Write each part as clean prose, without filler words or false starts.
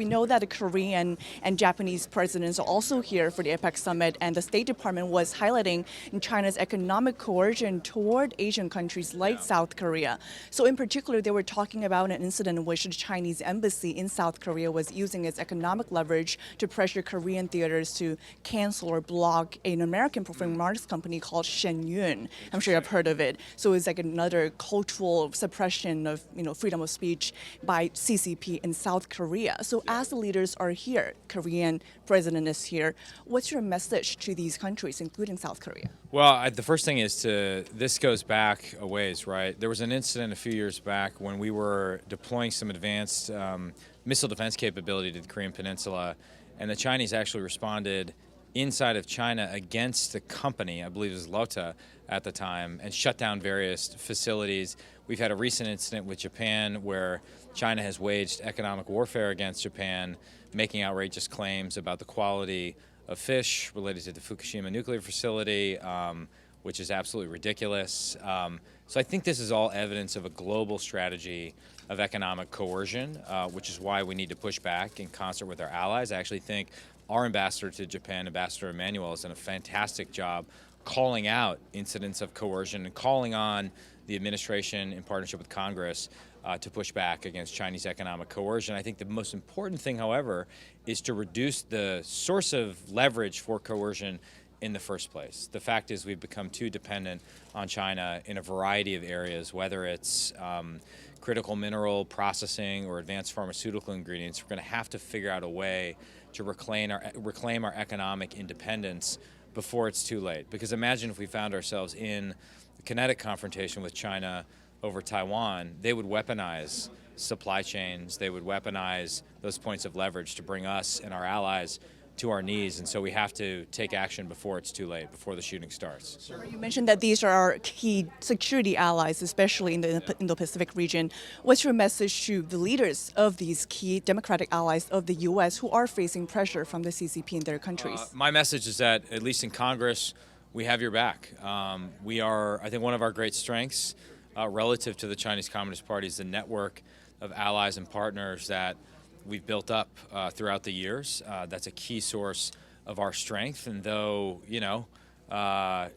We know that the Korean and Japanese presidents are also here for the APEC summit, and the State Department was highlighting China's economic coercion toward Asian countries like South Korea. So in particular, they were talking about an incident in which the Chinese embassy in South Korea was using its economic leverage to pressure Korean theaters to cancel or block an American performing arts company called Shen Yun. I'm sure you've heard of it. So it's like another cultural suppression of freedom of speech by CCP in South Korea. So as the leaders are here, Korean president is here, what's your message to these countries, including South Korea? Well, the first thing is this goes back a ways, right? There was an incident a few years back when we were deploying some advanced missile defense capability to the Korean Peninsula, and the Chinese actually responded inside of China against the company, I believe it was Lota at the time, and shut down various facilities. We've had a recent incident with Japan where China has waged economic warfare against Japan, making outrageous claims about the quality of fish related to the Fukushima nuclear facility, which is absolutely ridiculous. So I think this is all evidence of a global strategy of economic coercion, which is why we need to push back in concert with our allies. I actually think our ambassador to Japan, Ambassador Emmanuel, has done a fantastic job calling out incidents of coercion and calling on the administration in partnership with Congress to push back against Chinese economic coercion. I think the most important thing, however, is to reduce the source of leverage for coercion in the first place. The fact is we've become too dependent on China in a variety of areas, whether it's critical mineral processing or advanced pharmaceutical ingredients. We're going to have to figure out a way to reclaim our economic independence before it's too late. Because imagine if we found ourselves in a kinetic confrontation with China over Taiwan, they would weaponize supply chains, they would weaponize those points of leverage to bring us and our allies to our knees, and so we have to take action before it's too late, before the shooting starts. You mentioned that these are our key security allies, especially in the Indo-Pacific region. What's your message to the leaders of these key democratic allies of the U.S. who are facing pressure from the CCP in their countries? My message is that, at least in Congress, we have your back. We are, I think, one of our great strengths relative to the Chinese Communist Party is the network of allies and partners that we've built up throughout the years. That's a key source of our strength. And though,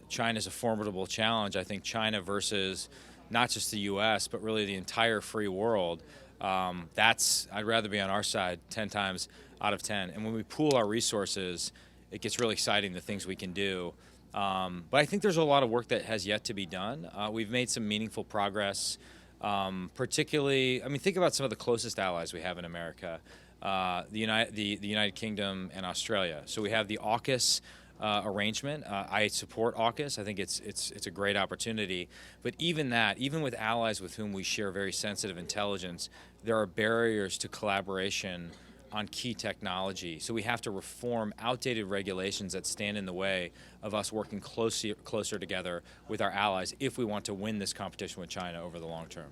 China's a formidable challenge, I think China versus not just the U.S., but really the entire free world, I'd rather be on our side 10 times out of 10. And when we pool our resources, it gets really exciting, the things we can do. But I think there's a lot of work that has yet to be done. We've made some meaningful progress. Particularly, think about some of the closest allies we have in America, the United Kingdom and Australia. So we have the AUKUS arrangement. I support AUKUS. I think it's a great opportunity. But even with allies with whom we share very sensitive intelligence, there are barriers to collaboration on key technology. So we have to reform outdated regulations that stand in the way of us working closer together with our allies if we want to win this competition with China over the long term.